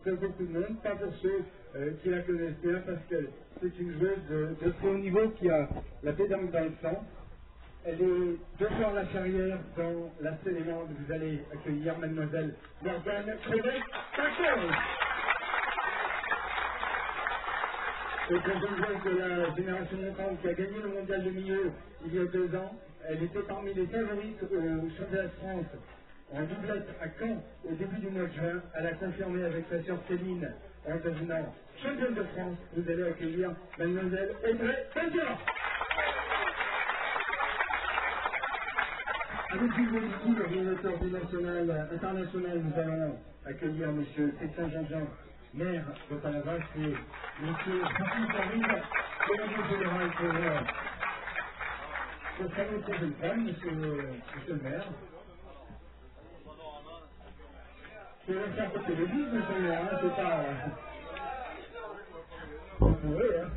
pour beaucoup de monde, pas pour ceux qui la connaissent bien, parce que c'est une joueuse de très haut niveau qui a la pétanque dans le sang. Elle est deux fois la charrière dans la Célémande. Vous allez accueillir mademoiselle Morgane Crevet-Bacon. C'est une joueuse de la génération montante qui a gagné le mondial de milieu il y a 2 ans. Elle était parmi les favorites au championnat de France en doublette à Caen au début du mois de juin. Elle a confirmé avec sa sœur Céline en devenant championne de France. Vous allez accueillir mademoiselle Audrey Bendia. Avec une ordinateur international, nous allons accueillir M. Christian Jean-Jean, maire de Palavas, et M. Francis Arrive, commandant général pour faire notre prochaine femme, monsieur le maire. Je vais faire côté le livre, monsieur le maire, c'est pas... Vous pouvez, hein.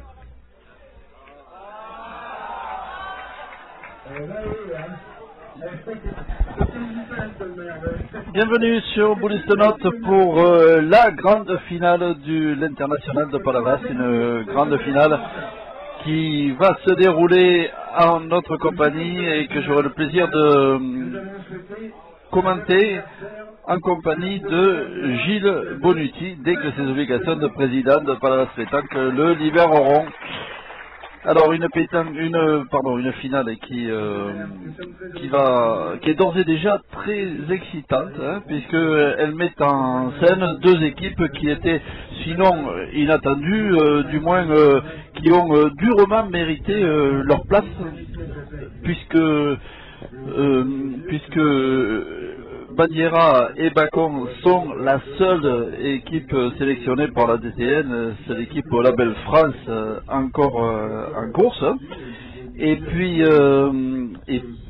Bienvenue sur Bouliste Note pour la grande finale de l'International de Palavas, une grande finale qui va se dérouler en notre compagnie et que j'aurai le plaisir de commenter en compagnie de Gilles Bonucci dès que ses obligations de président de Palavas Pétanque le libéreront. Alors une finale qui est d'ores et déjà très excitante, hein, puisqu'elle met en scène deux équipes qui étaient sinon inattendues, du moins qui ont durement mérité leur place, puisque Bandiera et Bacon sont la seule équipe sélectionnée par la DTN, c'est l'équipe au label France encore en course. Et puis,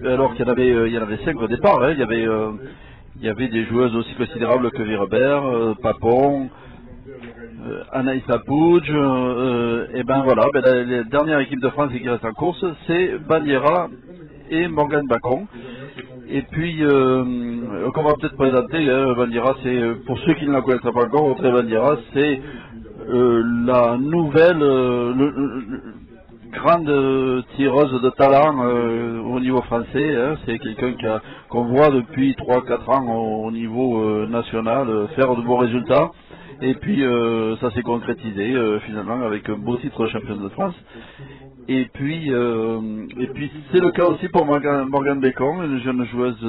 alors qu'il y en avait 5 au départ, hein, il y avait des joueuses aussi considérables que Virebert, Papon, Anaïs Lapouge, et ben voilà, la dernière équipe de France qui reste en course, c'est Bandiera et Morgane Bacon. Et puis, qu'on va peut-être présenter, Bandiera, c'est, pour ceux qui ne la connaîtraient pas encore, Audrey Bandiera, c'est la nouvelle grande tireuse de talent au niveau français, hein. C'est quelqu'un qu'on voit depuis 3-4 ans au niveau national faire de bons résultats. Et puis, ça s'est concrétisé finalement avec un beau titre de championne de France. Et puis c'est le cas aussi pour Morgane Bacon, une jeune joueuse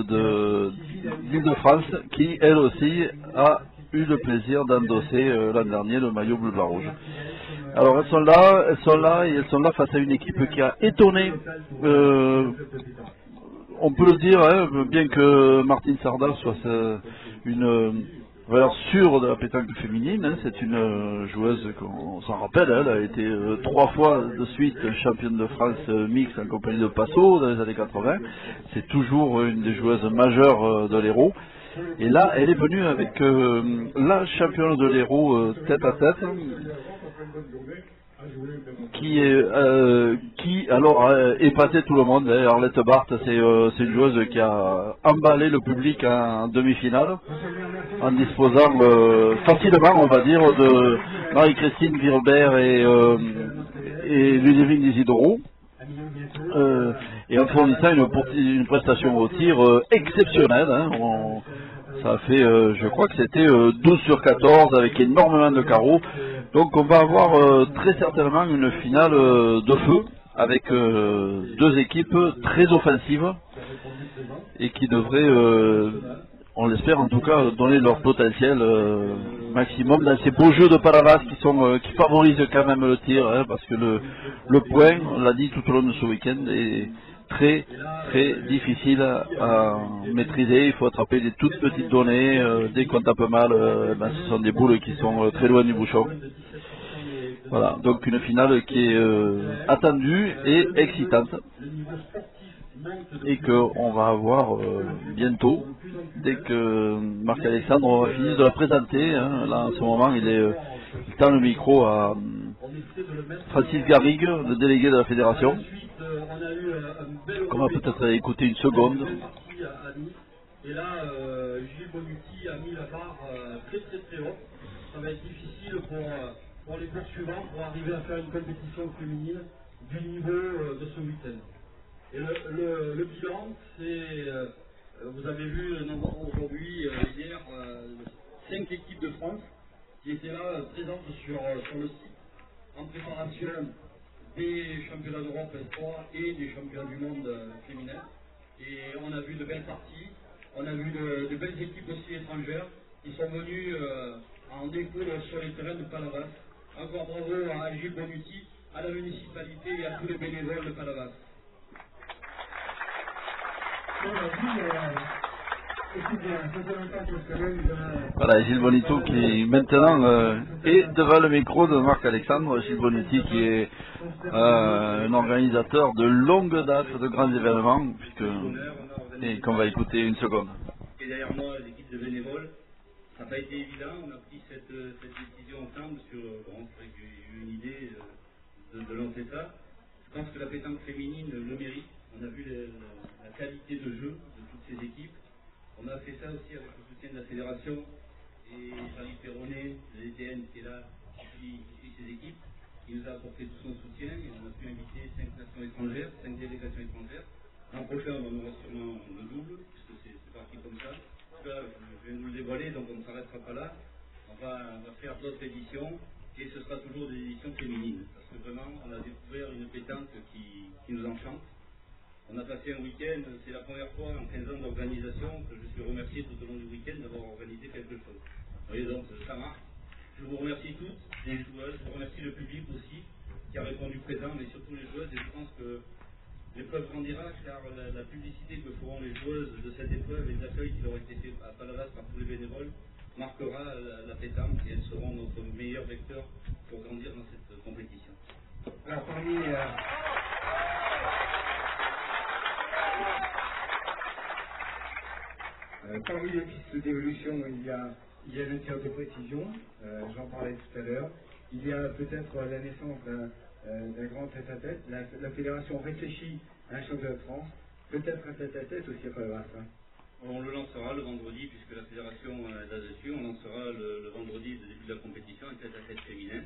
d'Île-de-France, qui elle aussi a eu le plaisir d'endosser l'an dernier le maillot bleu-blanc-rouge. Alors elles sont là et elles sont là face à une équipe qui a étonné, on peut le dire, hein, bien que Martine Sarda soit une valeur sûre de la pétanque féminine, hein. C'est une joueuse qu'on s'en rappelle, elle a été 3 fois de suite championne de France mixte en compagnie de Passot dans les années 80. C'est toujours une des joueuses majeures de l'Hérault. Et là, elle est venue avec la championne de l'Hérault tête à tête, qui alors épatait tout le monde. Arlette Barthes, c'est une joueuse qui a emballé le public en demi-finale en disposant facilement, on va dire, de Marie-Christine Virebert et Ludivine Isidoro, et en fournissant une prestation au tir exceptionnelle, hein. Ça a fait, je crois que c'était 12 sur 14 avec énormément de carreaux. Donc on va avoir très certainement une finale de feu avec deux équipes très offensives et qui devraient, on l'espère en tout cas, donner leur potentiel maximum dans ces beaux jeux de Palavas qui favorisent quand même le tir, hein, parce que le point, on l'a dit tout au long de ce week-end, est très très difficile à maîtriser. Il faut attraper des toutes petites données. Dès qu'on tape mal, ce sont des boules qui sont très loin du bouchon. Voilà, donc une finale qui est attendue et excitante et qu'on va avoir bientôt, dès que Marc-Alexandre va finir de la présenter, hein. Là en ce moment il tend le micro à Francis Garrigue, le délégué de la fédération, qu'on va peut-être écouter une seconde. Et là, Gilles Bonucci a mis la barre très très très haut. ça va être difficile pour les poursuivants pour arriver à faire une compétition féminine du niveau de ce week-end. Et le bilan, c'est, vous avez vu aujourd'hui, hier, 5 équipes de France qui étaient là présentes sur le site en préparation des championnats d'Europe S3 et des championnats du monde féminin. Et on a vu de belles parties, on a vu de belles équipes aussi étrangères qui sont venues en épaule sur les terrains de Palavas. Encore bravo à Gilles Bonuti, à la municipalité et à tous les bénévoles de Palavas. Voilà, Gilles Bonito qui maintenant est devant le micro de Marc-Alexandre. Gilles Bonuti qui est un organisateur de longue date de grands événements, et qu'on va écouter une seconde. Et derrière moi, l'équipe de bénévoles, ça n'a pas été évident, on a pris cette décision ensemble sur, j'ai eu une idée de lancer ça. Je pense que la pétanque féminine le mérite. On a vu la qualité de jeu de toutes ces équipes. On a fait ça aussi avec le soutien de la fédération et Jean-Yves Perronnet, de l'ETN qui est là, qui suit ces équipes, qui nous a apporté tout son soutien et on a pu inviter 5 nations étrangères, 5 délégations étrangères. L'an prochain, on en aura sûrement le double, puisque c'est parti comme ça. Là, je viens de vous le dévoiler, donc on ne s'arrêtera pas là. On va faire d'autres éditions et ce sera toujours des éditions féminines. Parce que vraiment, on a découvert une pétanque qui nous enchante. On a passé un week-end, c'est la première fois en 15 ans d'organisation que je suis remercié tout au long du week-end d'avoir organisé quelque chose. Vous voyez, donc ça marche. Je vous remercie toutes, les joueuses, je remercie le public aussi qui a répondu présent, mais surtout les joueuses, et je pense que l'épreuve grandira car la publicité que feront les joueuses de cette épreuve et l'accueil qui leur a été fait à Palavas par tous les bénévoles marquera la pétanque et elles seront notre meilleur vecteur pour grandir dans cette compétition. Alors parmi les pistes d'évolution, il y a le tir de précision, j'en parlais tout à l'heure. Il y a peut-être la naissance d'un grand tête-à-tête. La fédération réfléchit à un championnat de France, peut-être un tête-à-tête aussi à Palavas. On le lancera le vendredi, puisque la fédération est là-dessus. On lancera le vendredi, le début de la compétition, un tête-à-tête féminin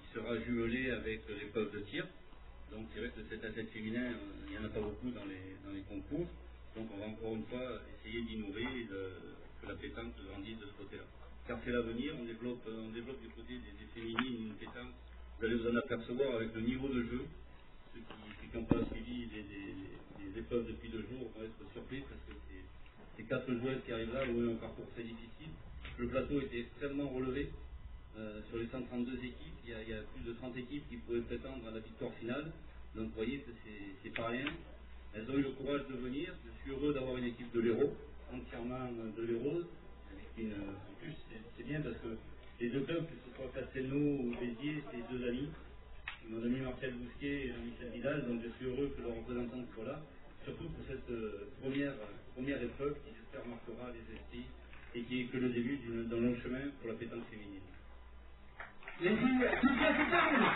qui sera jumelé avec l'épreuve de tir. Donc c'est vrai que le tête-à-tête féminin, il n'y en a pas beaucoup dans les concours. Donc on va encore une fois essayer d'innover et que la pétanque grandisse de ce côté-là. Car c'est l'avenir, on développe du côté des féminines une pétanque. Vous allez vous en apercevoir avec le niveau de jeu. Ceux qui n'ont pas suivi les épreuves depuis 2 jours vont être surpris parce que c'est 4 joueuses qui arrivent là, où un parcours très difficile. Le plateau était extrêmement relevé. Sur les 132 équipes, il y a plus de 30 équipes qui pouvaient prétendre à la victoire finale. Donc vous voyez que c'est pas rien. Elles ont eu le courage de venir. Je suis heureux d'avoir une équipe de l'Hérault, entièrement de l'Hérault. En plus, c'est bien parce que les 2 clubs, que ce soit Castelnau ou Béziers, c'est 2 amis. Mon ami Marcel Bousquet et Jean-Michel Vidal, donc je suis heureux que leurs représentants soient là, surtout pour cette première épreuve qui j'espère marquera les esprits et qui est que le début d'un long chemin pour la pétanque féminine. Les filles, tout ça c'est terminé.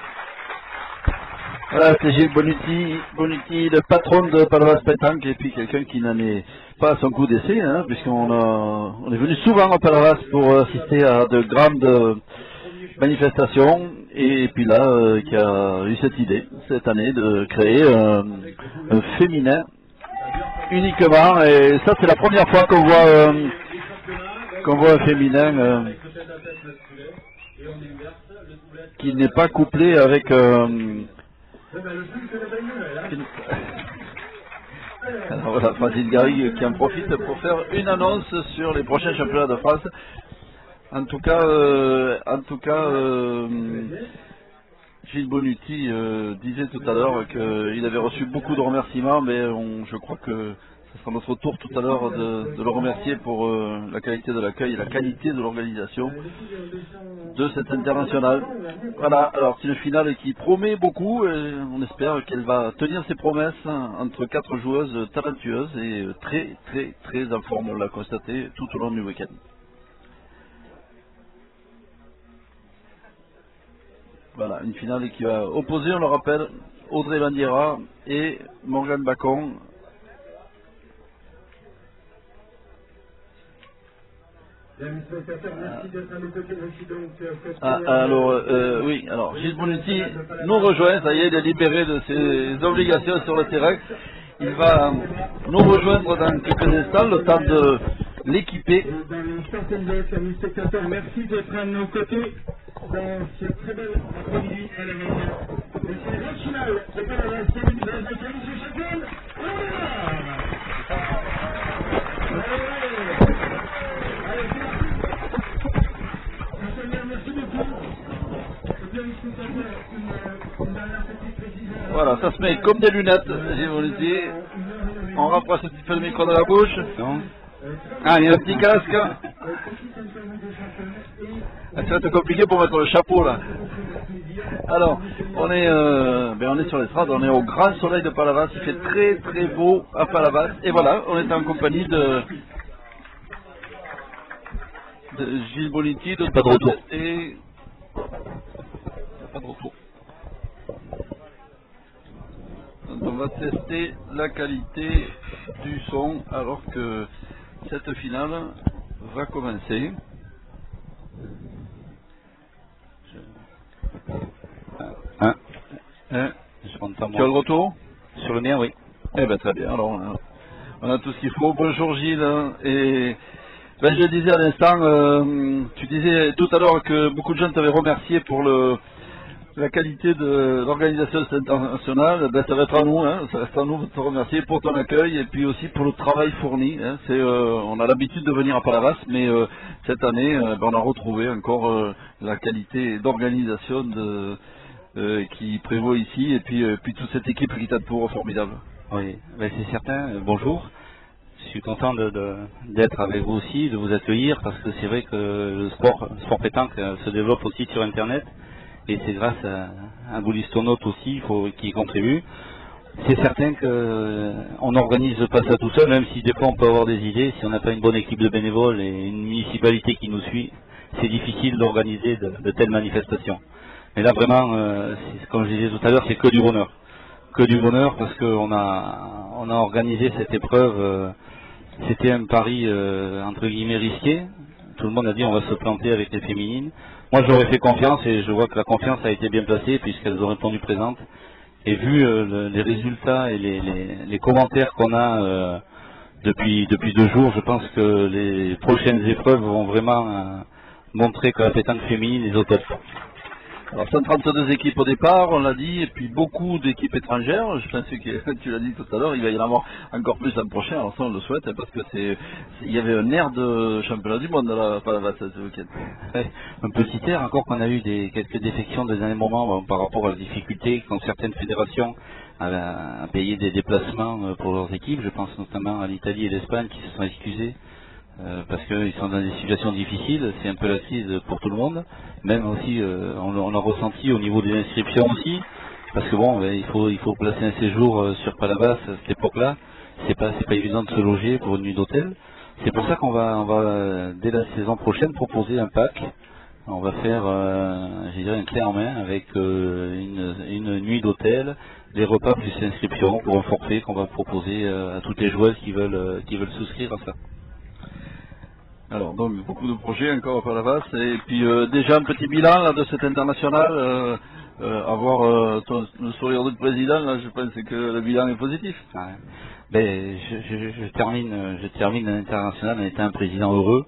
Voilà, c'est Gilles Bonuti, le patron de Palavas Pétanque, et puis quelqu'un qui n'en est pas à son coup d'essai, hein, puisqu'on est venu souvent à Palavas pour assister à de grandes manifestations, et puis là, qui a eu cette idée, cette année, de créer un féminin uniquement, et ça c'est la première fois qu'on voit un féminin qui n'est pas couplé avec... Alors voilà, Francis Garrigue qui en profite pour faire une annonce sur les prochains championnats de France. En tout cas, Gilles Bonuti disait tout à l'heure qu'il avait reçu beaucoup de remerciements, mais je crois que ce sera notre tour tout à l'heure de le remercier pour la qualité de l'accueil et la qualité de l'organisation de cette internationale. Voilà, alors c'est une finale qui promet beaucoup, et on espère qu'elle va tenir ses promesses entre 4 joueuses talentueuses et très très très en forme, on l'a constaté tout au long du week-end. Voilà, une finale qui va opposer, on le rappelle, Audrey Bandiera et Morgane Bacon. Amis spectateurs, merci d'être à nos côtés aussi. Oui, alors Gilles Bonetti nous rejoint, ça y est, il est libéré de ses obligations sur le terrain. Il va nous rejoindre dans quelques instants, le temps de l'équiper. Dans les certaines blocs, amis spectateurs, merci d'être à nos côtés dans ce très bel après-midi à la maison. C'est le grand final de Palavas 2016 de Camille Chacun. On y va! Merci beaucoup. Voilà, ça se met comme des lunettes, Gilles Bonetti. On rapproche un petit peu le micro de la bouche. Non. Ah, il y a un petit casque. Ça va être compliqué pour mettre le chapeau là. Alors, on est sur l'estrade, on est au grand soleil de Palavas. Il fait très très beau à Palavas. Et voilà, on est en compagnie de Gilles Bonetti, de pas de retour. Et pas de retour. Donc on va tester la qualité du son alors que cette finale va commencer. Je m'entends Tu as le retour? Sur le mien, oui. Eh bien très bien, alors on a tout ce qu'il faut. Bonjour Gilles. Et ben, je le disais à l'instant, tu disais tout à l'heure que beaucoup de gens t'avaient remercié pour la qualité de l'organisation de cette internationale. Ben, ça va être à nous, ça reste à nous de te remercier pour ton accueil et puis aussi pour le travail fourni. On a l'habitude de venir à Palavas, mais cette année, on a retrouvé encore la qualité d'organisation qui prévaut ici et puis toute cette équipe qui t'entoure formidable. Oui, ben, c'est certain. Bonjour. Je suis content d'être avec vous aussi, de vous accueillir, parce que c'est vrai que le sport pétanque se développe aussi sur Internet, et c'est grâce à un boulistonaute aussi qui contribue. C'est certain qu'on n'organise pas ça tout seul, même si des fois on peut avoir des idées. Si on n'a pas une bonne équipe de bénévoles et une municipalité qui nous suit, c'est difficile d'organiser de telles manifestations. Mais là vraiment, comme je disais tout à l'heure, c'est que du bonheur. Que du bonheur, parce qu'on a organisé cette épreuve. C'était un pari entre guillemets risqué. Tout le monde a dit on va se planter avec les féminines. Moi j'aurais fait confiance et je vois que la confiance a été bien placée puisqu'elles ont répondu présentes. Et vu les résultats et les commentaires qu'on a depuis 2 jours, je pense que les prochaines épreuves vont vraiment montrer que la pétanque féminine est au top. Alors 132 équipes au départ, on l'a dit, et puis beaucoup d'équipes étrangères. Je pense que tu l'as dit tout à l'heure, il va y en avoir encore plus l'an prochain. Alors ça on le souhaite parce que il y avait un air de championnat du monde à la Palavas ce week-end. Ouais, un petit air encore qu'on a eu quelques défections de derniers moments par rapport à la difficulté qu'ont certaines fédérations à payer des déplacements pour leurs équipes. Je pense notamment à l'Italie et l'Espagne qui se sont excusés. Parce qu'ils sont dans des situations difficiles, c'est un peu la crise pour tout le monde. Même aussi, on l'a ressenti au niveau des inscriptions aussi, parce que bon, il faut placer un séjour sur Palavas à cette époque-là. C'est pas évident de se loger pour une nuit d'hôtel. C'est pour ça qu'on va dès la saison prochaine proposer un pack. On va faire, un clé en main avec une nuit d'hôtel, des repas plus inscriptions pour un forfait qu'on va proposer à toutes les joueuses qui veulent souscrire à ça. Alors donc beaucoup de projets encore à Palavas et puis déjà un petit bilan là, de cette internationale, avoir le sourire du président, là, je pense que le bilan est positif. Ouais. Ben, je termine l'international en étant un président heureux.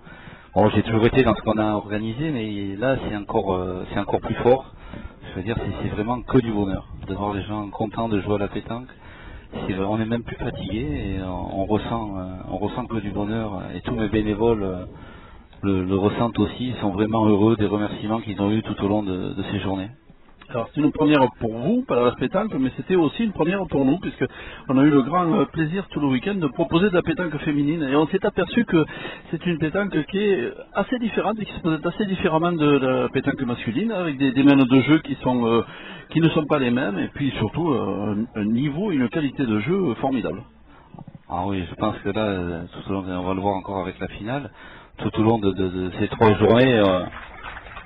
Bon, j'ai toujours été dans ce qu'on a organisé, mais là c'est encore plus fort. Je veux dire, c'est vraiment que du bonheur de voir les gens contents de jouer à la pétanque. On n'est même plus fatigué et on ressent que du bonheur et tous mes bénévoles le ressentent aussi, ils sont vraiment heureux des remerciements qu'ils ont eu tout au long de ces journées. Alors c'est une première pour vous, Palavas pétanque, mais c'était aussi une première pour nous, puisque on a eu le grand plaisir tout le week-end de proposer de la pétanque féminine, et on s'est aperçu que c'est une pétanque qui est assez différente et qui se présente assez différemment de la pétanque masculine, avec des mains de jeu qui ne sont pas les mêmes, et puis surtout un niveau, une qualité de jeu formidable. Ah oui, je pense que là, tout au long, on va le voir encore avec la finale, tout au long de ces 3 journées,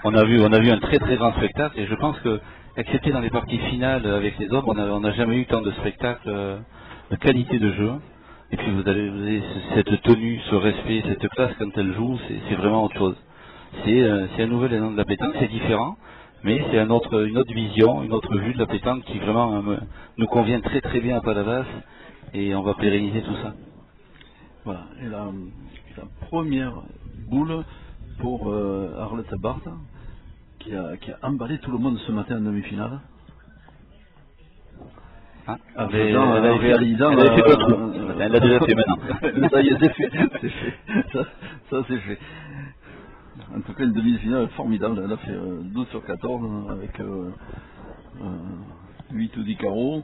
on a vu un très très grand spectacle, et je pense que, excepté dans les parties finales avec les hommes, on n'a jamais eu tant de spectacles de qualité de jeu. Et puis vous avez cette tenue, ce respect, cette classe quand elle joue, c'est vraiment autre chose. C'est un nouvel élan de la pétanque, c'est différent, mais c'est une autre vision, une autre vue de la pétanque qui vraiment nous convient très très bien à Palavas, et on va pérenniser tout ça. Voilà, et la première boule pour Arlette Barthes, qui a emballé tout le monde ce matin en demi-finale. Hein, en elle a fait le trou. Elle l'a déjà fait maintenant. Ça y est, c'est fait. Ça c'est fait. En tout cas, une demi-finale formidable. Elle a fait 12 sur 14 avec 8 ou 10 carreaux.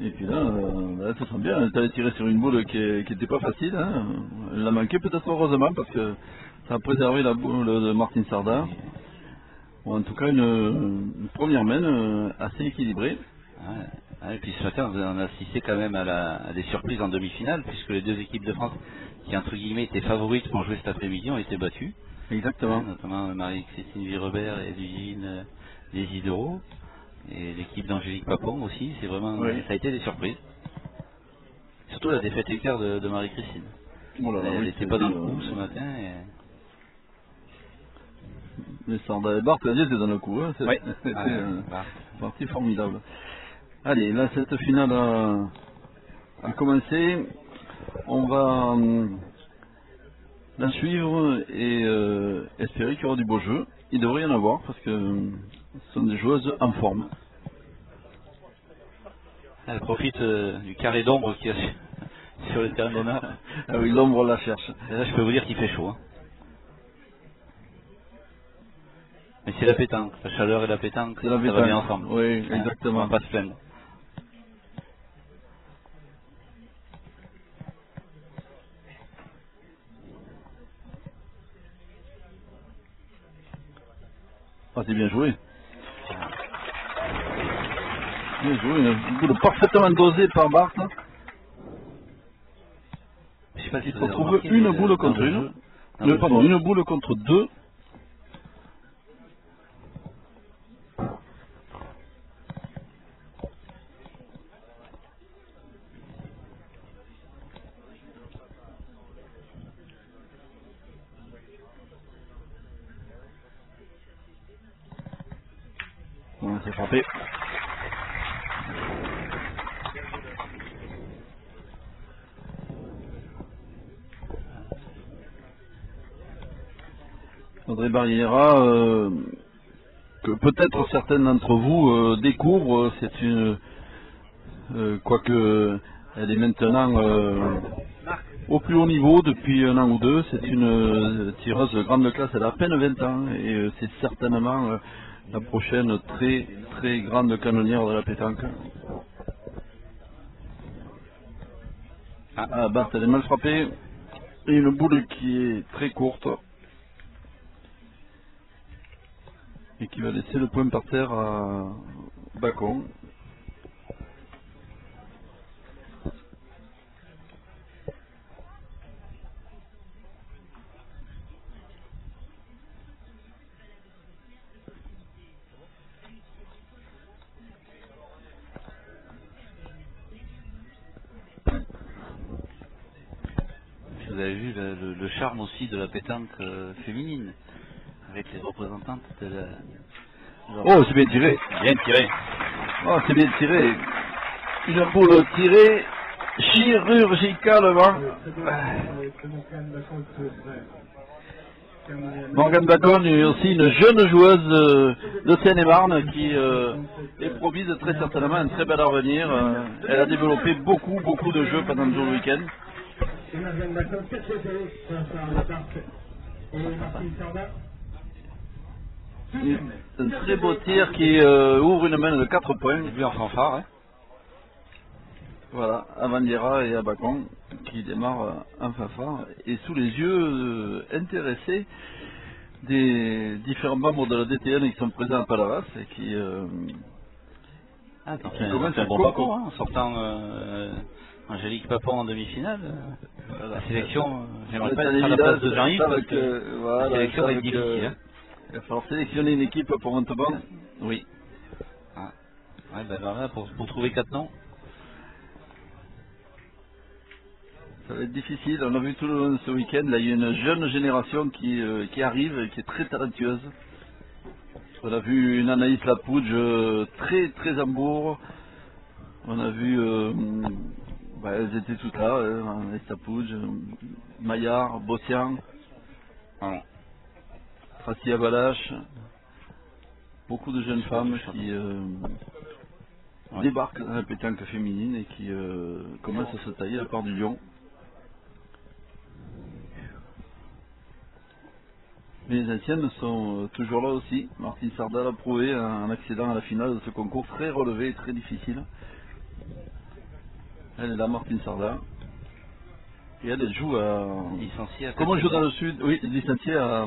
Et puis là, elle se sent bien. Elle allait tirer sur une boule qui n'était pas facile. Hein. Elle l'a manqué peut-être heureusement parce que ça a préservé la boule de Martin Sardin. Bon, en tout cas, une première main assez équilibrée. Et puis ce matin, on a assisté quand même à des surprises en demi-finale, puisque les deux équipes de France, qui entre guillemets étaient favorites pour jouer cet après-midi, ont été battues. Exactement. Notamment Marie-Christine Virebert et Eugénie Desidero. Et l'équipe d'Angélique Papon aussi, c'est vraiment, ça a été des surprises. Surtout la défaite éclair de Marie-Christine. Elle n'était pas dans le coup ce matin. Mais Sardin et Barthes, c'était dans le coup. Hein. C'était partie formidable. Allez, là, cette finale a commencé. On va la suivre et espérer qu'il y aura du beau jeu. Il devrait y en avoir parce que ce sont des joueuses en forme. Elle profite du carré d'ombre qu'il y a sur le terrain d'honneur. Ah oui, l'ombre la cherche. Et là, je peux vous dire qu'il fait chaud. Hein. Mais c'est la pétanque. La chaleur et la pétanque, ça va bien ensemble. Oui, exactement. On va pas se plaindre. Ah, c'est bien joué. Bien joué, une boule parfaitement dosée par Barthes. Je sais pas si il faut trouver une boule contre une. Une boule contre deux. Voilà, c'est frappé. Audrey Barriera, que peut-être certains d'entre vous découvrent, c'est une, quoique elle est maintenant au plus haut niveau depuis un an ou deux, c'est une tireuse de grande classe, elle a à peine 20 ans et c'est certainement la prochaine très très grande canonnière de la pétanque. Barthes, elle est mal frappée, et une boule qui est très courte. Et qui va laisser le point par terre à Bacon. Vous avez vu le charme aussi de la pétanque féminine, avec les représentantes de la... Oh, c'est bien tiré. Bien tiré. Oh, c'est bien tiré. Une boule tirée chirurgicalement. Morgane Bacon est aussi une jeune joueuse de Seine-et-Marne qui est promise très certainement un très bel avenir. Elle a développé beaucoup de jeux pendant tout le week-end. Un très beau tir qui ouvre une main de 4 points. Lui en fanfare. Hein. Voilà, à Bandiera et à Bacon qui démarrent en fanfare et sous les yeux intéressés des différents membres de la DTN qui sont présents à Palavas et qui c'est un bon parcours hein, en sortant Angélique Papon en demi-finale. La sélection, j'aimerais pas être à la place de Jean-Yves parce que la sélection va être difficile. Hein. Il va falloir sélectionner une équipe pour Montauban. Oui. Ouais, ben alors là, pour trouver 4 noms. Ça va être difficile. On a vu tout le long de ce week-end, là, il y a une jeune génération qui arrive, qui est très talentueuse. On a vu une Anaïs Lapouge très en bourre. On a vu, elles étaient toutes là, Anaïs Lapouge, Maillard, Bossian, Voilà. Tracy Abalache. Beaucoup de jeunes femmes qui débarquent dans la pétanque féminine et qui commencent à se tailler la part du lion. Mais les anciennes sont toujours là aussi. Martine Sardal a prouvé en accédant à la finale de ce concours très relevé et très difficile. Elle est là, Martine Sardal. Et elle joue à... Licenciée à Comment on joue dans le sud? Oui, licenciée à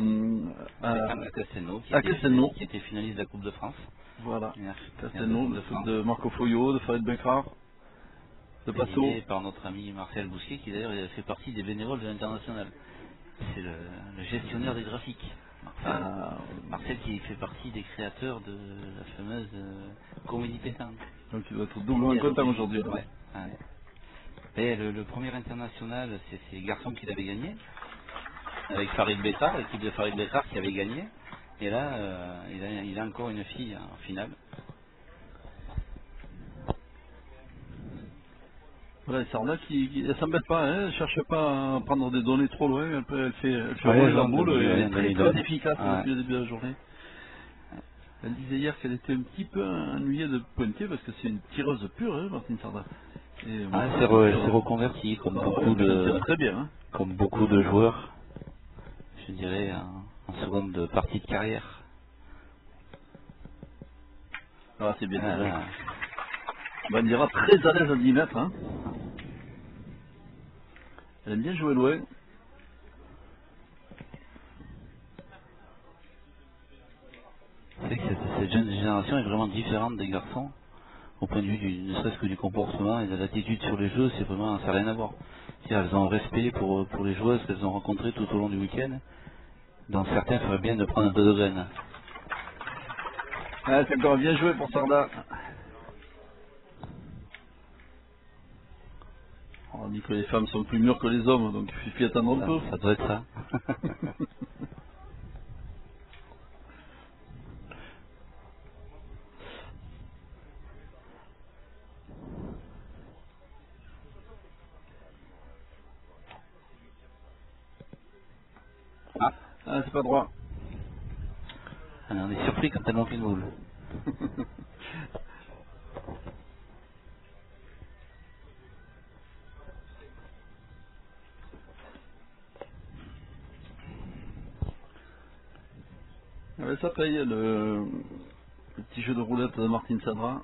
Castelnau, qui était finaliste de la Coupe de France. Voilà. Castelnau, le foot de Marco Foyot, de Farid Becrard, de Passo. Et par notre ami Marcel Bousquet, qui d'ailleurs fait partie des bénévoles de l'International. C'est le gestionnaire des graphiques. Marcel qui fait partie des créateurs de la fameuse comédie pétanque. Donc il doit être doublement content aujourd'hui. Ouais. Et le premier international, c'est les garçons qui l'avaient gagné, avec Farid Becrard, l'équipe de Farid Becrard qui avait gagné. Et là, il a encore une fille en finale. Voilà, Sarda qui elle s'embête pas, hein, elle cherche pas à prendre des données trop loin, elle fait rouler la boule, elle est très efficace depuis le début de la journée. Elle disait hier qu'elle était un petit peu ennuyée de pointer parce que c'est une tireuse pure, hein, Martine Sarda. Elle s'est reconvertie comme très bien, hein. Comme beaucoup de joueurs, je dirais en seconde partie de carrière. Ah, c'est bien. On dira très à l'aise à 10 mètres. Hein. Elle aime bien jouer loin. C'est que cette jeune génération est vraiment différente des garçons au point de vue ne serait-ce que du comportement et de l'attitude sur les jeux. C'est vraiment, ça n'a rien à voir. Elles ont un respect pour les joueuses qu'elles ont rencontrées tout au long du week-end. Dans certains, il faudrait bien de prendre un peu de graines. Ah, c'est encore bien joué pour Sarda. On dit que les femmes sont plus mûres que les hommes, donc il suffit d'attendre un peu. Ça doit être ça. Ah, c'est pas droit. On est surpris quand elle manque une boule. Ouais, ça paye le petit jeu de roulette de Martine Sarda.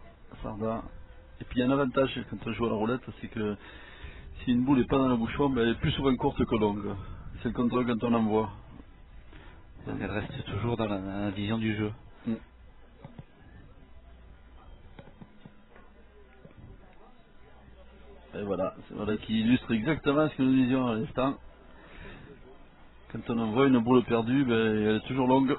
Et puis il y a un avantage quand on joue à la roulette, c'est que si une boule n'est pas dans la bouchon, elle est plus souvent courte que longue. C'est le contrôle quand on envoie. Elle reste toujours dans la vision du jeu. Et voilà, qui illustre exactement ce que nous disions à l'instant. Quand on envoie une boule perdue, elle est toujours longue.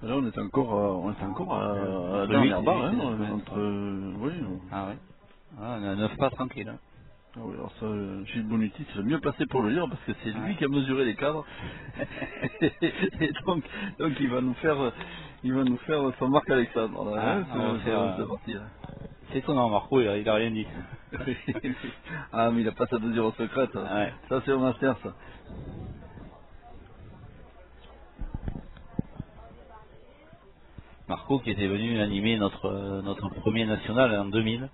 Là, on est encore à la dernière barre, oui. Ah ouais. On a 9 pas tranquille. Hein. Ah oui, alors ça, Gilles Bonucci, c'est le mieux placé pour le dire parce que c'est lui qui a mesuré les cadres. Et donc il va nous faire son Marc Alexandre. C'est parti. C'est étonnant, Marco, il a rien dit. Ah, mais il a pas sa mesure secrète. Ouais. Ça, c'est au master, ça. Marco qui était venu animer notre premier national en 2000.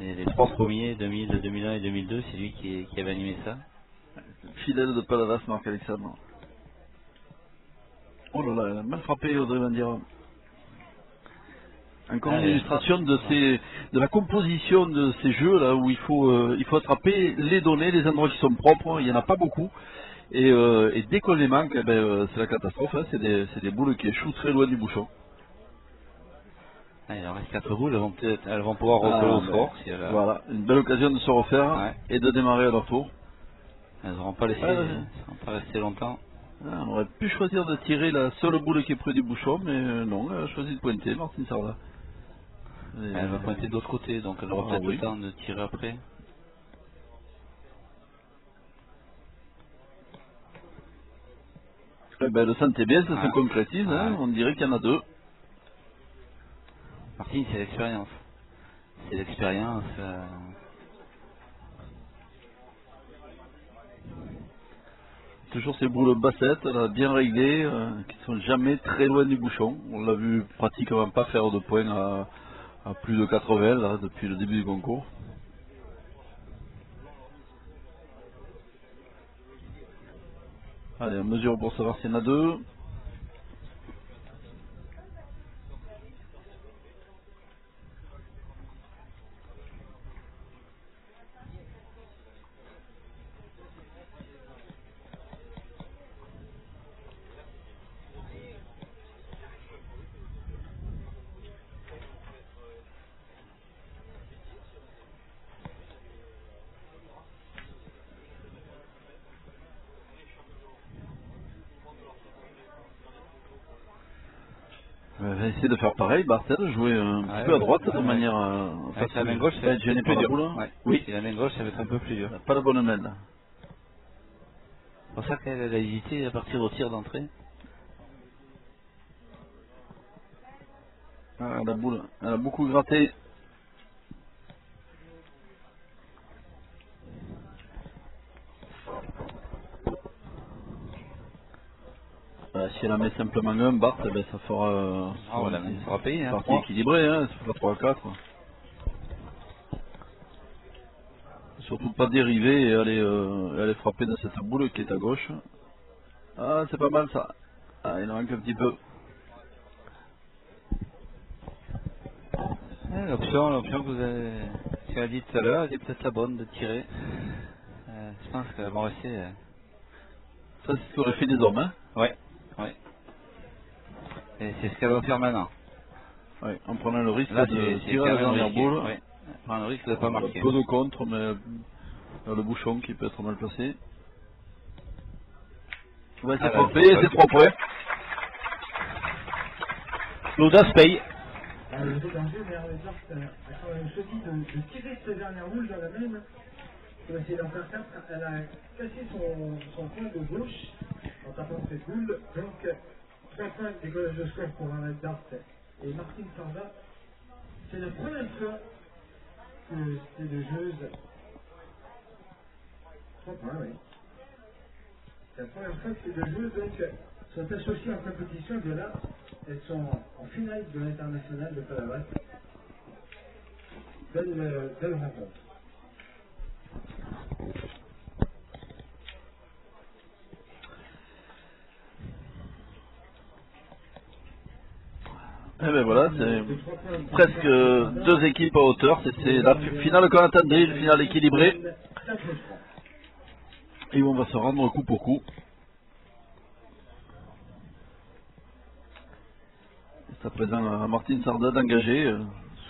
Les 3 premiers, 2000, 2001 et 2002, c'est lui qui avait animé ça. Fidèle de Palavas, Marc Alexandre. Oh là là, elle a mal frappé, Audrey Van Dira. Encore une illustration de la composition de ces jeux là où il faut attraper les données, les endroits qui sont propres, il n'y en a pas beaucoup. Et dès qu'on les manque, c'est la catastrophe, hein. C'est des boules qui échouent très loin du bouchon. Il en reste 4 boules, elles vont pouvoir recoller au score. Voilà, une belle occasion de se refaire et de démarrer à leur tour. Elles n'auront pas laissé, elles n'auront pas resté longtemps. Ah, on aurait pu choisir de tirer la seule boule qui est près du bouchon, mais non, elle a choisi de pointer, Martine Sarda. Elle va pointer de l'autre côté, donc elle aura peut-être oui. le temps de tirer après. Eh ben, le sentait bien, ça se concrétise, hein, on dirait qu'il y en a deux. Martine, c'est l'expérience. C'est l'expérience. Toujours ces boules bassettes, là, bien réglées, qui sont jamais très loin du bouchon. On l'a vu pratiquement pas faire de points à plus de 80 là, depuis le début du concours. Allez, on mesure pour savoir s'il y en a deux. On va essayer de faire pareil, Bartel, jouer un petit peu à droite de manière. Avec la main gauche, ça va être gêné par la boule. Oui, la main gauche, ça va être un peu plus dur. Pas la bonne main là. C'est pour ça qu'elle a hésité à partir au tir d'entrée. Ah, la boule, elle a beaucoup gratté. Si elle en met simplement un, Bart, eh ben, ça fera. Ça fera payer, hein. Partie équilibrée, hein, ça fera 3 à 4. Surtout pas dériver et aller frapper dans cette boule qui est à gauche. Ah, c'est pas mal ça. Ah, il en manque un petit peu. L'option que vous avez dit tout à l'heure, elle est peut-être la bonne de tirer. Je pense qu'elle va rester. Ça, c'est ce qu'aurait fait des hommes, hein. Ouais. Et c'est ce qu'elle va faire maintenant. Ouais, en prenant le risque là, de tirer la dernière boule. Ouais. Prendre le risque de ne pas marquer. Un peu de contre, mais le bouchon qui peut être mal placé. Ouais, c'est frappé, c'est 3 points. L'audace paye. Le danger, mais Bart a quand même choisi de tirer cette dernière boule dans la même pour essayer d'en faire 4. Elle a cassé son point de gauche en tapant cette boule. Donc, 3 points de décollage de score pour Arlette Bart et Martine Sarda. C'est la première fois que ces deux joueuses. 3 points, oui. C'est la première fois que ces deux joueuses donc, sont associées en compétition. De là, elles sont en finale de l'international de Palavas. Belle rencontre. Et ben voilà, c'est presque 2 équipes à hauteur. C'est la finale qu'on attendait, une finale équilibrée. Et on va se rendre coup pour coup. C'est à présent à Martine Sarda d'engager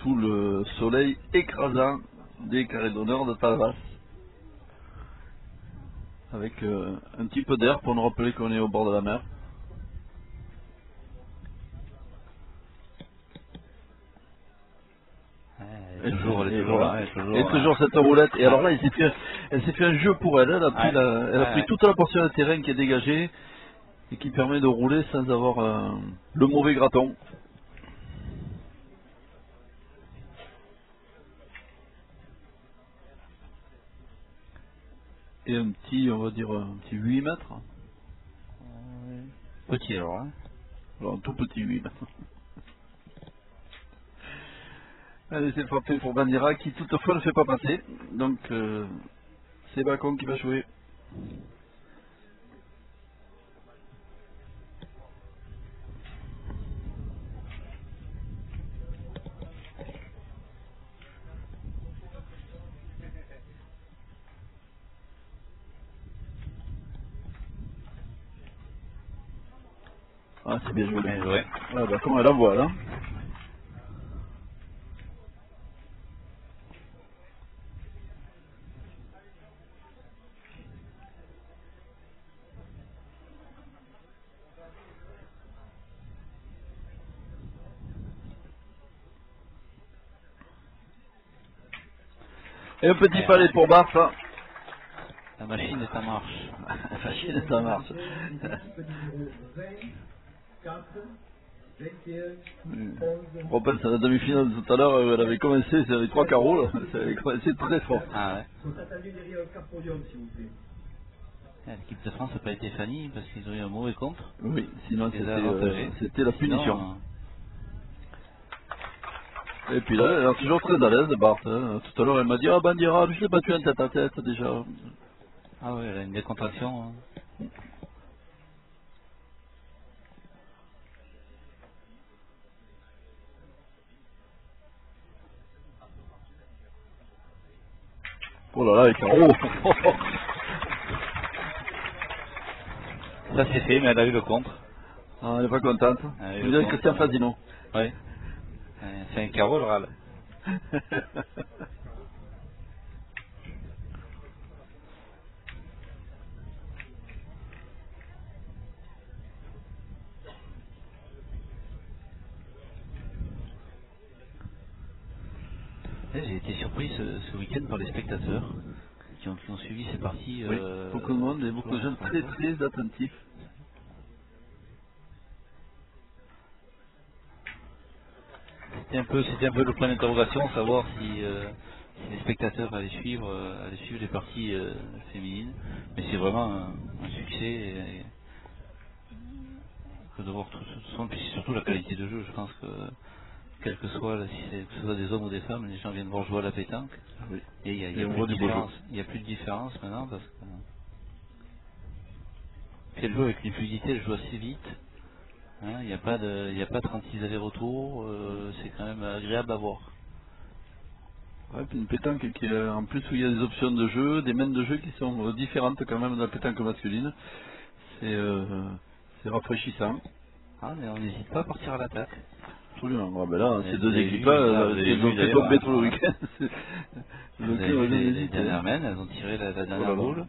sous le soleil écrasant des carrés d'honneur de Palavas. Avec un petit peu d'air pour nous rappeler qu'on est au bord de la mer. Elle est toujours cette roulette. Et alors là, elle s'est fait un jeu pour elle. Elle a pris toute la portion de terrain qui est dégagée et qui permet de rouler sans avoir le mauvais graton. Et un petit, on va dire, un petit 8 mètres. Petit alors, hein. Alors un tout petit 8 mètres. Allez, c'est frappé pour Bandira qui toutefois ne fait pas passer. Donc c'est Bacon qui va jouer. Ah, c'est bien joué. Ouais. Ah, bah, comment elle envoie là. Et un petit palais pour Barthes. La machine est en marche. La machine est en marche. Je rappelle, c'est la demi-finale de tout à l'heure, elle avait commencé, c'est avec 3 carreaux, là. Ça avait commencé très fort. Ah ouais. L'équipe de France n'a pas été Fanny parce qu'ils ont eu un mauvais contre. Oui, sinon c'était la Sinon, punition. Et puis là, elle est toujours très à l'aise, Barthes. Hein. Tout à l'heure, elle m'a dit, ah Bandiera, je l'ai battu en tête à tête déjà. Ah oui, elle a une décontraction. Hein. Oh là là, les carreaux. Ça c'est fait, mais elle a eu le contre. Ah, elle n'est pas contente. Vous dites Christian Fazino. Oui. C'est un carreau le râle. J'ai été surpris ce week-end par les spectateurs qui ont suivi ces parties. Oui, beaucoup de monde et beaucoup de gens très très attentifs. C'était un peu le point d'interrogation, savoir si les spectateurs allaient suivre les parties féminines. Mais c'est vraiment un succès. Et que de voir tout ça, puis surtout la qualité de jeu. Je pense que quel que soit, que ce soit des hommes ou des femmes, les gens viennent voir jouer à la pétanque. Oui. Et il n'y a plus de différence maintenant parce que puis elle joue avec une fluidité, elle joue assez vite. Hein, il n'y a pas 36 allers-retours, c'est quand même agréable à voir. Ouais, puis une pétanque qui en plus où il y a des options de jeu, des mains de jeu qui sont différentes quand même de la pétanque masculine. C'est rafraîchissant. Ah, mais on n'hésite pas à partir à l'attaque. Absolument. Ah, ben là, ces deux équipes-là, elles ont fait tomber tout le week-end. Les dernières mains, elles ont tiré la dernière boule.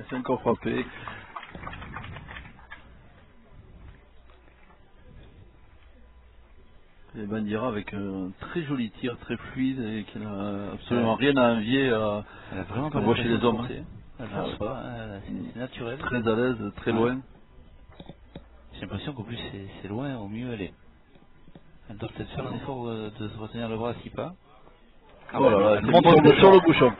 C'est encore frappé. Et Bandiera avec un très joli tir, très fluide et qui n'a absolument rien à envier à voir chez les hommes. C'est naturel. Très à l'aise, très loin. J'ai l'impression qu'au plus c'est loin, au mieux elle est. Elle doit peut-être faire l'effort de se retenir le bras à 6 pas. Oh là là, elle monte sur le bouchon.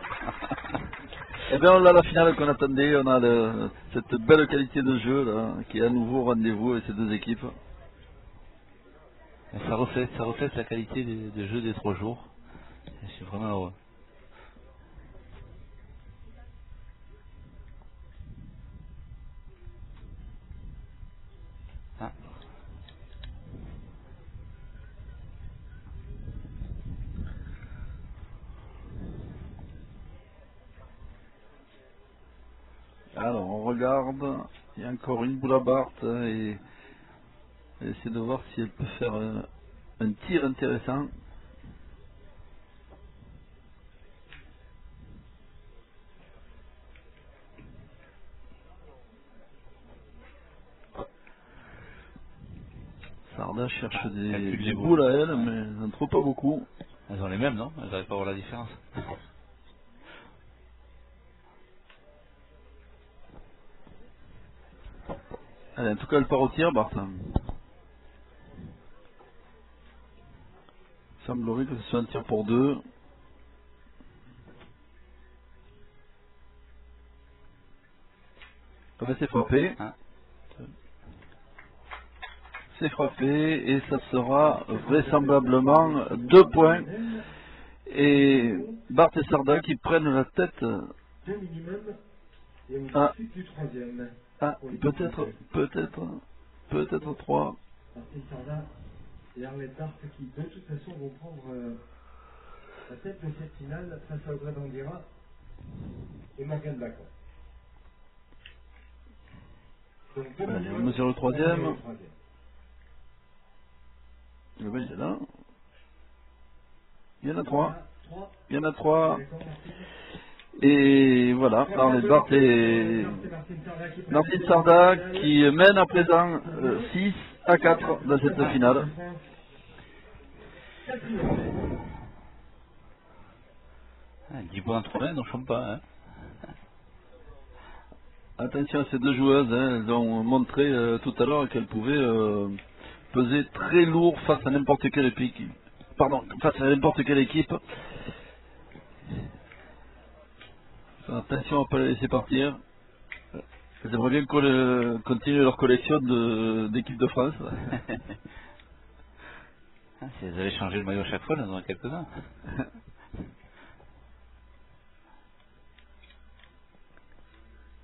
Et bien on a la finale qu'on attendait, on a cette belle qualité de jeu là, qui est à nouveau au rendez-vous avec ces deux équipes. Ça reflète la qualité de jeu des 3 jours. Je suis vraiment heureux. Ah. Alors on regarde, il y a encore une boule à Barthes et on va essayer de voir si elle peut faire un tir intéressant. Sarda cherche des boules à elle, mais elles n'en trouvent pas beaucoup. Elles ont les mêmes, non? Elles n'arrivent pas à voir la différence. Allez, en tout cas, elle part au tir, Barthes. Il semblerait que ce soit un tir pour 2. C'est frappé. C'est frappé et ça sera vraisemblablement 2 points. Et Barthes et Sarda qui prennent la tête. Peut-être 3. Et Arlette Barthes qui de toute façon vont prendre la tête de cette finale face à Audrey Bandiera et Morgane Bacon. Allez, on mesure le 3e. Le bel est là. Il y en a 3. Il y en a 3. Et voilà, Arlette Barthes et Martine Sarda qui mène à présent 6-4 dans cette finale. Ah, 10 points en 3 on ne chante pas. Hein. Attention à ces deux joueuses, hein, elles ont montré tout à l'heure qu'elles pouvaient peser très lourd face à n'importe quelle équipe. Pardon, face à n'importe quelle équipe. Attention à ne pas les laisser partir. Elles aimeraient bien continuer leur collection d'équipes de France. Ah, si elles avaient changé le maillot à chaque fois, elles en auraient quelques-uns.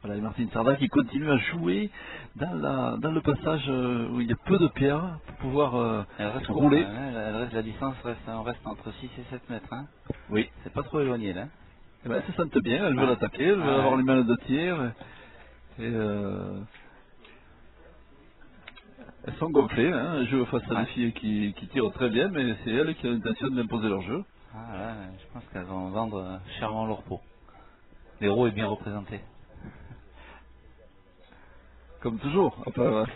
Voilà, et Martine Sarda qui continue à jouer dans le passage où il y a peu de pierres pour pouvoir rouler. La distance reste entre 6 et 7 mètres. Hein. Oui. C'est pas trop éloigné là. Et ben, elles se sentent bien, elles veulent attaquer, elles veulent avoir les mains de tir. Et elles sont gonflées, hein, elles jouent face à des filles qui tirent très bien, mais c'est elles qui ont l'intention d'imposer leur jeu. Ah là, je pense qu'elles vont vendre chèrement leur peau. L'héros est bien représenté. Comme toujours. Enfin,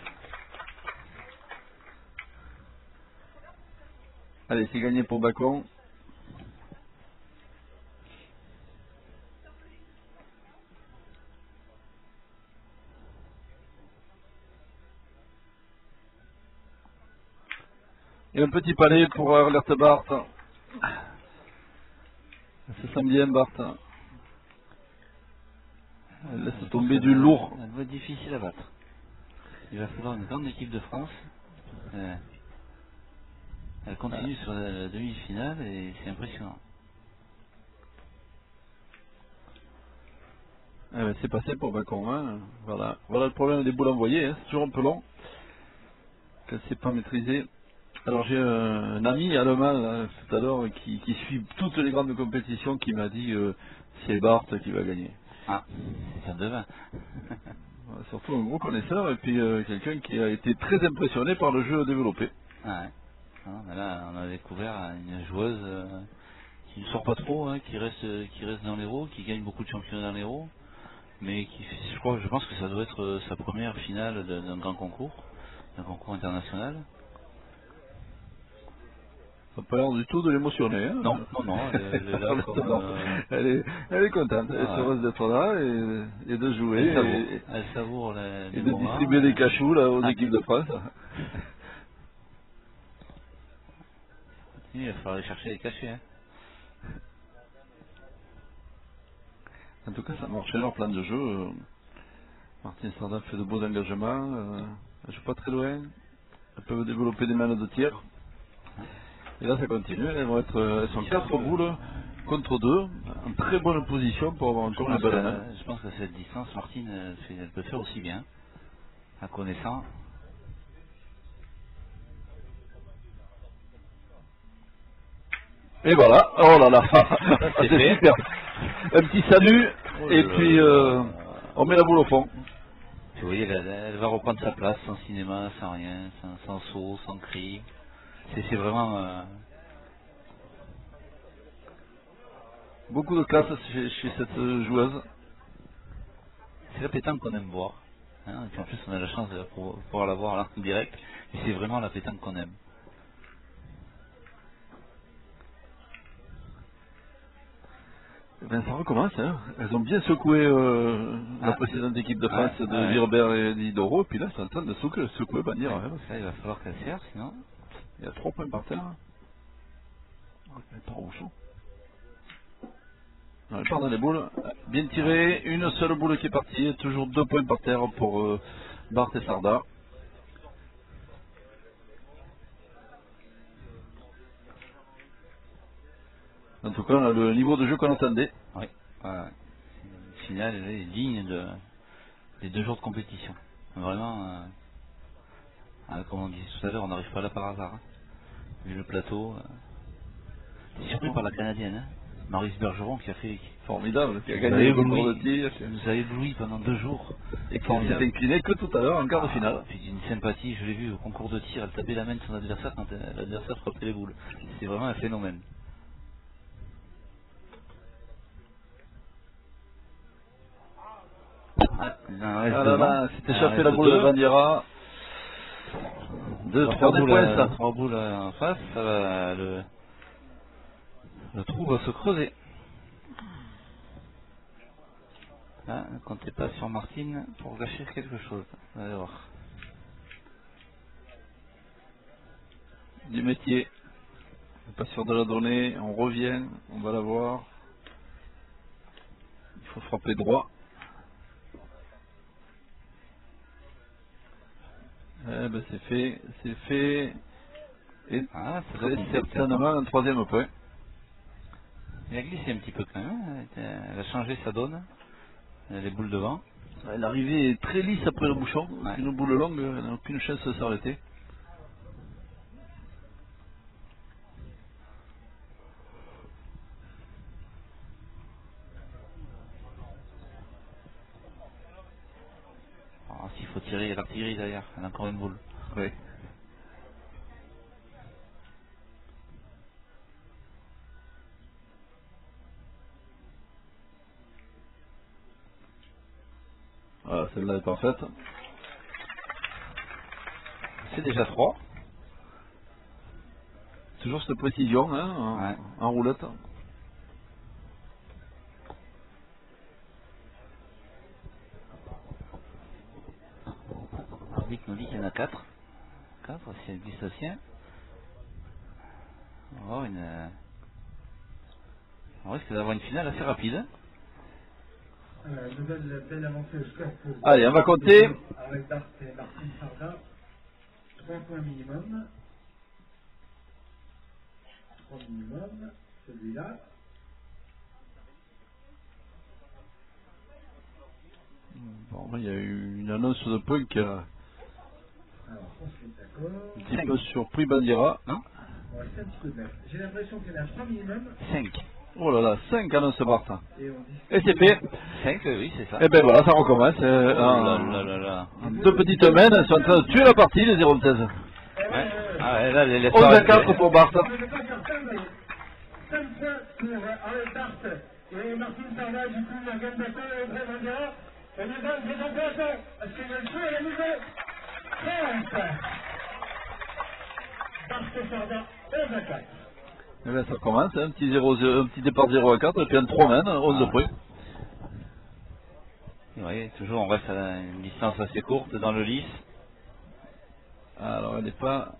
allez, c'est gagné pour Bacon. Et un petit palais pour Arlette Barthes. Elle se sent bien, Barthes. Elle laisse tomber du lourd. Elle va être difficile à battre. Il va falloir une grande équipe de France. Elle continue sur la demi-finale et c'est impressionnant. C'est passé pour Bacon. Hein. Voilà le problème des boules envoyées. Hein. C'est toujours un peu long. Qu'elle ne sait pas maîtriser. Alors j'ai un ami allemand là, tout à l'heure qui suit toutes les grandes compétitions qui m'a dit c'est Barthes qui va gagner. Ah, c'est ça devint. Surtout un gros connaisseur et puis quelqu'un qui a été très impressionné par le jeu développé. Ah ouais. Non, mais là on a découvert une joueuse qui ne sort pas trop, hein, qui reste dans l'Hérault, qui gagne beaucoup de championnats dans l'Hérault, mais qui je pense que ça doit être sa première finale d'un grand concours international. Ça n'a pas l'air du tout de l'émotionner. Hein. Non, elle est là comme, elle est contente, elle est heureuse d'être là et de jouer. Elle savoure et de distribuer des cachous là, aux équipes de France. Il va falloir aller chercher les cachets. Hein. En tout cas, ça marche leur plan de jeu. Martine Sarda fait de beaux engagements. Elle ne joue pas très loin. Elles peuvent développer des mains de tir. Et là ça continue, elles sont 4 boules contre 2, en très bonne position pour avoir encore une belle année. Je pense que cette distance, Martine, elle peut faire aussi bien, en connaissant. Et voilà, oh là là, c'est super. Un petit salut, et puis on met la boule au fond. Vous voyez, elle va reprendre sa place, sans cinéma, sans rien, sans saut, sans cri. C'est vraiment... Beaucoup de classe chez cette joueuse. C'est la pétanque qu'on aime voir. Hein, et puis en plus, on a la chance de pouvoir la voir là, en direct. Et c'est vraiment la pétanque qu'on aime. Ben, ça recommence, hein. Elles ont bien secoué la précédente équipe de France de Virbert et d'Idoro, puis là c'est en train de secouer Bagnères. Hein. Ça, il va falloir qu'elle serre, sinon. Il y a 3 points par terre. Elle part au chaud. Elle part dans les boules. Bien tiré, une seule boule qui est partie, toujours 2 points par terre pour Barthes et Sarda. En tout cas, on a le niveau de jeu qu'on attendait. Oui, voilà. Une finale elle est digne des 2 jours de compétition. Vraiment, comme on disait tout à l'heure, on n'arrive pas là par hasard. Hein. Vu le plateau, c'est surpris par la Canadienne, hein. Maryse Bergeron qui a fait... Formidable, qui a gagné le concours de tir. Qui nous a ébloui pendant 2 jours. Et qui s'est incliné que tout à l'heure en quart de finale. Puis d'une sympathie, je l'ai vu au concours de tir, elle tapait la main de son adversaire quand l'adversaire frappait les boules. C'est vraiment un phénomène. Ah là, c'est échappé la boule de Bandiera. 3 boules en face, ça va, le trou va se creuser. Là, ne comptez pas sur Martine pour gâcher quelque chose. Vous allez voir. Du métier. Pas sûr de la donner, on revient, on va la voir. Il faut frapper droit. Eh ben c'est fait. Et c'est certainement un troisième point. Il a glissé un petit peu quand même, elle a changé sa donne. Les boules devant. L'arrivée est très lisse après le bouchon. Ouais. Une boule longue, elle n'a aucune chance de s'arrêter. Oh, s'il faut tirer l'artillerie derrière, elle a encore une boule. Oui. Voilà, celle-là est parfaite. C'est déjà 3. Toujours cette précision, hein, en roulette. L'arbitre nous dit qu'il y en a 4. 4, c'est le glissotien. On risque d'avoir une finale assez rapide. Nouvelle belle avancée au score pour... Allez, on va compter. Avec Bart et Martine Sarda. 3 points minimum. 3 minimum. Celui-là. Bon, il y a eu une annonce de points qui a... Alors, on se met d'accord. Un petit peu surpris Bandiera. On va rester un petit peu de mettre. J'ai l'impression qu'il y en a 3 minimum. 5. Oh là là, 5 annonces Bart. Et c'est fait. 5, oui, c'est ça. Et ben voilà, ça recommence. En 2 petites semaines, ils sont en train de tuer la partie, les 0-16. Ouais. Ah ouais, là, les 11-4 pour Bart. Je ne vais pas faire ça, mais 5 points pour Bart et Martine Sarda, du coup, la gamme d'affaires et André Bandiera. Et les dames, faites attention, parce qu'il y a le feu à la maison. 30. Bart et Sarda, 11-4. Et bien ça commence, un petit départ 0-4 et puis un 3 main, 11 points. Oui, toujours on reste à une distance assez courte dans le lisse. Alors elle n'est pas...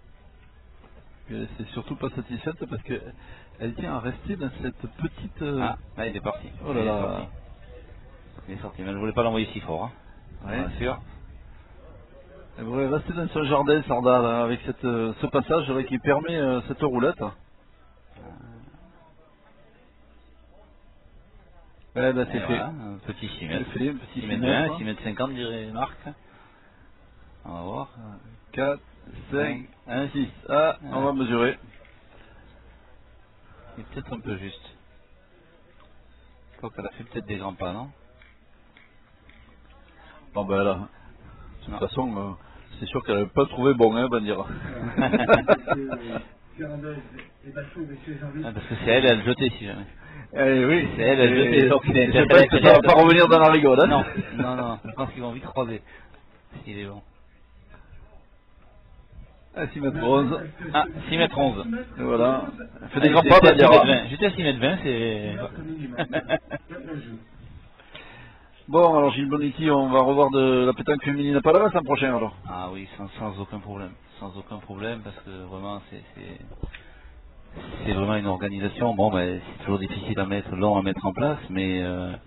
C'est surtout pas satisfaite parce qu'elle tient à rester dans cette petite... Ah, là il est parti. Oh là là. Il est sorti, mais elle ne voulait pas l'envoyer si fort. Hein. Oui, bien sûr. Elle voulait rester dans son jardin, Sarda, là, avec ce passage là, qui permet cette roulette. Eh ben c'est fait. Voilà, un petit 6 mètres. C'est fait, un petit 6 mètres 20, 6 mètres 50 dirait Marc. On va voir. 4, 5, 1, 6. Ah, on va mesurer. Il est peut-être un peu juste. Je crois qu'elle a fait peut-être des grands pas, non? Bon ben là, de toute façon, c'est sûr qu'elle n'avait pas trouvé bon, hein, Bandiera. Parce que c'est elle a le jeté si jamais. Oui, c'est elle a le jeté, donc il est je pense que ça va pas revenir dans la rigole. Hein. Non, je pense qu'ils vont vite croiser. S'il est bon. Ah, 6 mètres 11. Ah, 6 mètres 11. Et voilà. Fait des grands pas, Bandiera. J'étais à 6 mètres 20, c'est... Bon, alors Gilles Boniti, on va revoir de la pétanque féminine à Palavas l'an prochain alors. Ah oui, sans aucun problème. Sans aucun problème, parce que vraiment, c'est vraiment une organisation. Bon, ben, c'est toujours difficile à mettre en place, mais là,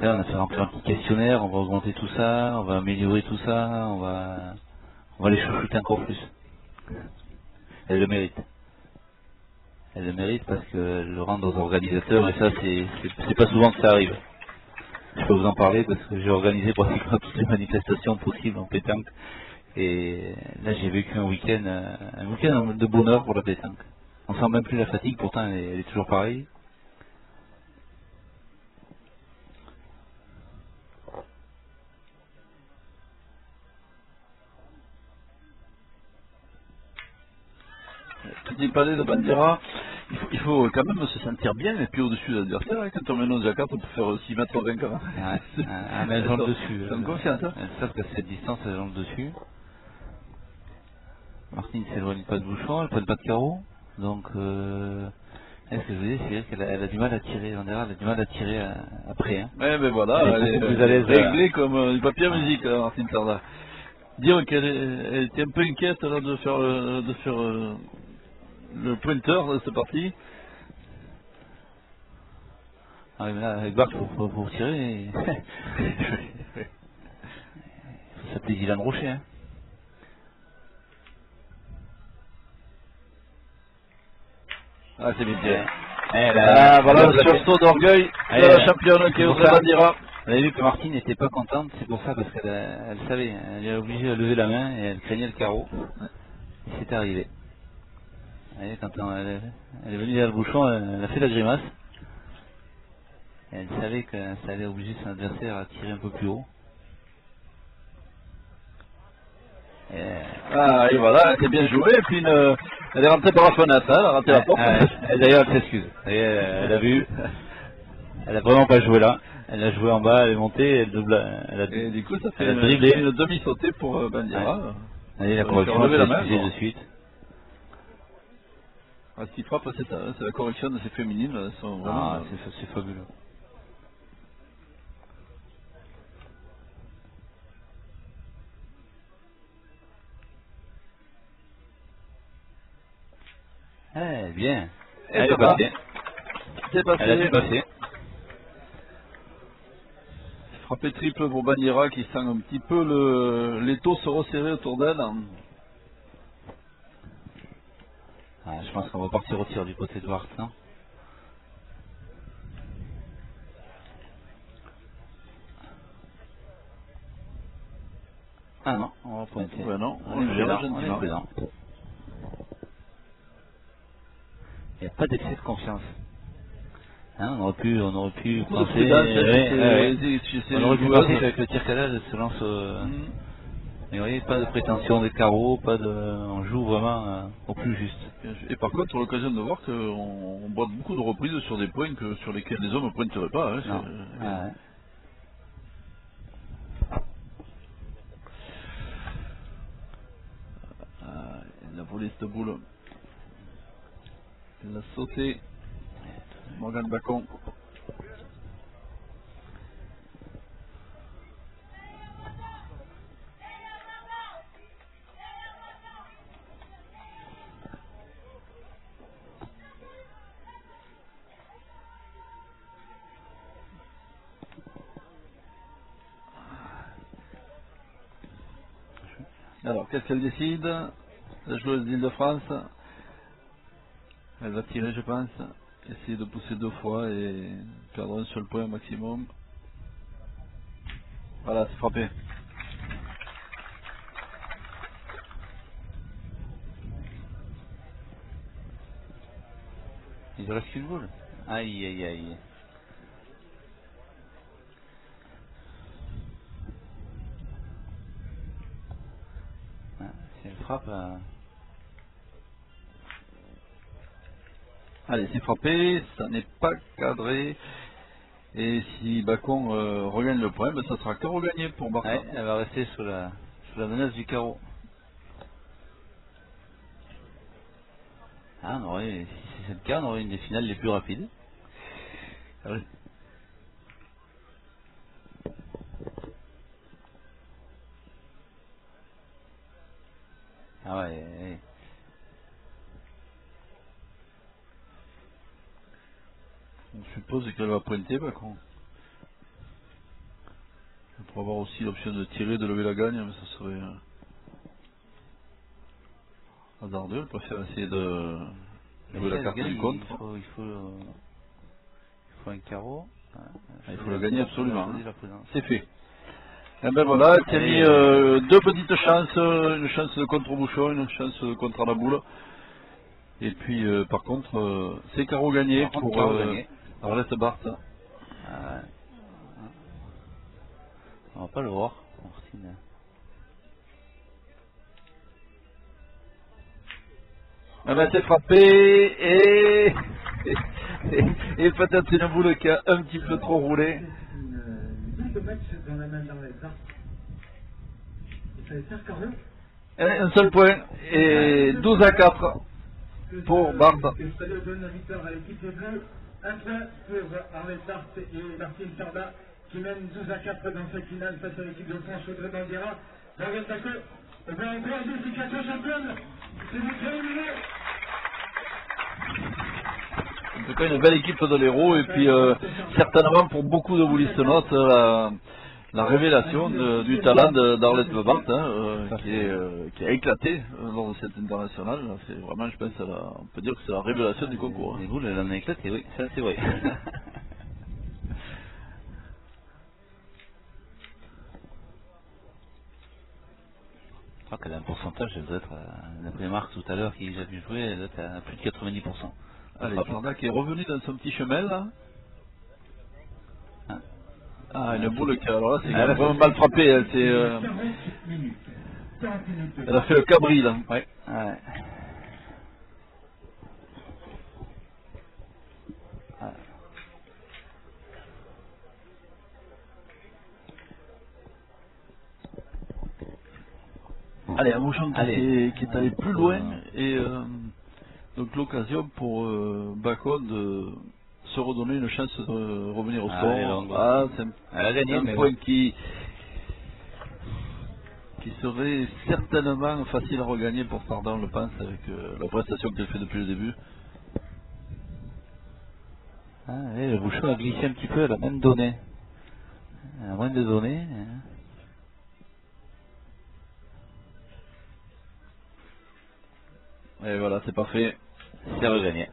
on a fait remplir un petit questionnaire, on va augmenter tout ça, on va améliorer tout ça, on va les chouchouter encore plus. Elle le mérite. Elle le mérite parce qu'elle le rend aux organisateurs, et ça, c'est pas souvent que ça arrive. Je peux vous en parler parce que j'ai organisé pratiquement toutes les manifestations possibles en pétanque. Et là, j'ai vécu un week-end de bonheur pour la pétanque. On sent même plus la fatigue, pourtant elle est toujours pareille. Petit palais de Bandiera Il faut quand même se sentir bien et puis au-dessus de l'adversaire. Hein. Quand on met nos jacards, on peut faire 6 mètres 20 quand même. Ouais, mais elles ont le dessus. Elles sont confiantes. Hein. Elles savent qu'à cette distance, elles ont le dessus. Martine s'éloigne pas de bouchon, elle prenne pas de carreau. Donc, ce que je veux dire, c'est qu'elle a du mal à tirer. On dirait, elle a du mal à tirer après. Hein. Ouais, mais voilà, elle est réglée comme du papier à musique, Martine Sarda. Dire qu'elle était un peu inquiète là, de faire le pointeur de cette partie. Ah oui, mais là, avec Bart, pour tirer, il faut s'appeler Dylan Rocher. Hein. Ah, c'est bien tiré. Voilà le sursaut d'orgueil de la championne qui est Audrey Bandira. On avait vu que Martine n'était pas contente, c'est pour ça, parce qu'elle savait, elle est obligée de lever la main et elle craignait le carreau. Et c'est arrivé. Vous voyez, quand elle est venue vers le bouchon, elle a fait la grimace. Et elle savait que ça allait obliger son adversaire à tirer un peu plus haut. Et voilà, c'est bien joué. Et puis elle est rentrée par la fenêtre, hein, elle a raté la porte. D'ailleurs, elle s'excuse. Elle a vu, elle a vraiment pas joué là. Elle a joué en bas, elle est montée, et du coup, ça fait dribblé. Une demi-sautée pour Bandira. Allez, la correction, elle s'est excusée de suite. Ce qui frappe, c'est la correction de ces féminines. Elles sont vraiment, c'est fabuleux. Bien. Elle est passée. C'est passé. Elle a pu passer. Frappé triple pour Bandira qui sent un petit peu l'étau se resserrer autour d'elle. Je pense qu'on va partir au tir du côté de Hart, non? Ah non, on va pointer. Ouais, non, on est présent. Il n'y a pas d'excès de confiance. Hein, on aurait pu penser. On aurait pu penser qu'avec le tir calage, elle se lance. Mais vous voyez, pas de prétention des carreaux, on joue vraiment au plus juste. Et par contre, on a l'occasion de voir qu'on boite beaucoup de reprises sur des points sur lesquels les hommes ne pointeraient pas. Hein, elle a volé cette boule. Elle a sauté. Morgane Bacon. Alors, qu'est-ce qu'elle décide? La joueuse d'Île-de-France. Elle va tirer, je pense. Essayer de pousser 2 fois et perdre un seul point au maximum. Voilà, c'est frappé. Il reste qu'une boule. Aïe aïe aïe. C'est une frappe. Allez, c'est frappé, ça n'est pas cadré. Et si Bacon regagne le point, ça sera carreau gagné pour Barça. Ouais, elle va rester sous la menace du carreau. Si c'est le cas, on aurait une des finales les plus rapides. Oui. Ouais. On suppose qu'elle va pointer, Bacon. On pourra avoir aussi l'option de tirer, de lever la gagne, mais ça serait hasardeux. Elle préfère essayer de jouer la carte du contre. Il faut un carreau. Il faut la gagner absolument. C'est fait. Et ben voilà, elle a mis 2 petites chances, une chance de contre-bouchon, une chance contre la boule. Et puis par contre, c'est carreau gagné pour Arlette Barthes. On va pas le voir, Martine. Ah ben, c'est frappé et peut-être une boule qui a un petit peu trop roulé. Une boule de match dans la main d'Arlette. Ça va faire carré. Un seul point et 12-4 pour Barthes. Le stade donne la victoire à l'équipe des Bleus. Un point pour Arlette Barthes et Martine Sarda qui mène 12-4 dans cette finale face à l'équipe de France Audrey Bandiera. Arlette Barthes, on va encore qualification championne. C'est du terminé. En tout cas, une belle équipe de l'Hérault et puis certainement pour beaucoup de boulistes-notes la révélation du talent d'Arlette Barthes qui a éclaté lors de cette internationale. C'est vraiment, je pense, on peut dire que c'est la révélation du concours. Les boules, elle en a éclaté, oui, ça c'est vrai. Je crois qu'elle a un pourcentage, elle doit être, d'après Marc tout à l'heure qui a vu jouer, elle doit être à plus de 90%. Allez, Sarda qui est revenu dans son petit chemin là. Ah, une boule qui, alors là, c'est vraiment mal frappé. Elle a fait le cabri là. Ouais. Ouais. Allez, un Mouchon qui est allé plus loin et donc l'occasion pour Bacon de se redonner une chance de revenir au score. Elle a gagné, un point qui serait certainement facile à regagner pour Sardan, je pense, avec la prestation qu'elle fait depuis le début. Le Bouchon a glissé un petit peu, elle a même donné. Elle a moins de données. Et voilà, c'est parfait. C'est regagné.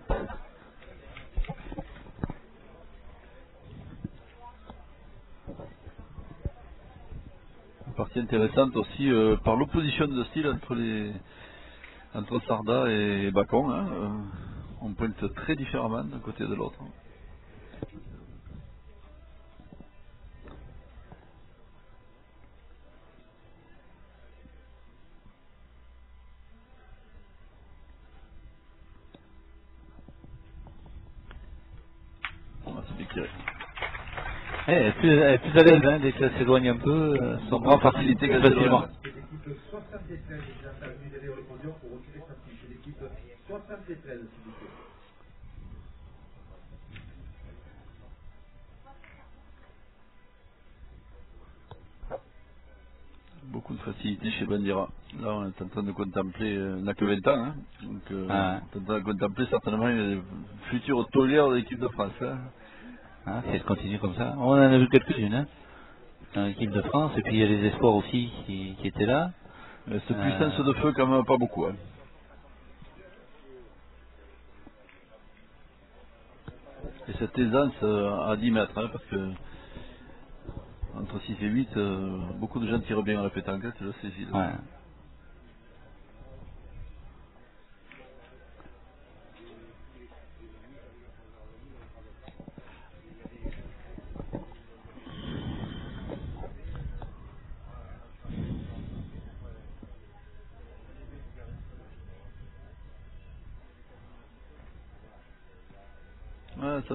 Partie intéressante aussi par l'opposition de style entre Sarda et Bacon. On pointe très différemment d'un côté et de l'autre. C'est bien tiré. Elle est plus à l'aise, dès qu'elle s'éloigne un peu, son bras facilité facilement. L'équipe 73 est intervenue derrière le podium pour retirer sa fiche. L'équipe 73, s'il vous plaît. Beaucoup de facilité chez Bandiera. Là, on est en train de contempler, on n'a que 20 ans, hein, donc on est en train de contempler certainement une future taulière de l'équipe de France. Si elle continue comme ça. On en a vu quelques-unes, dans l'équipe de France, et puis il y a les espoirs aussi qui étaient là. Cette puissance de feu, quand même, pas beaucoup. Hein. Et cette aisance à 10 mètres, hein, parce que entre 6 et 8, beaucoup de gens tirent bien à la pétanque, tu le sais, Gilles. Ouais.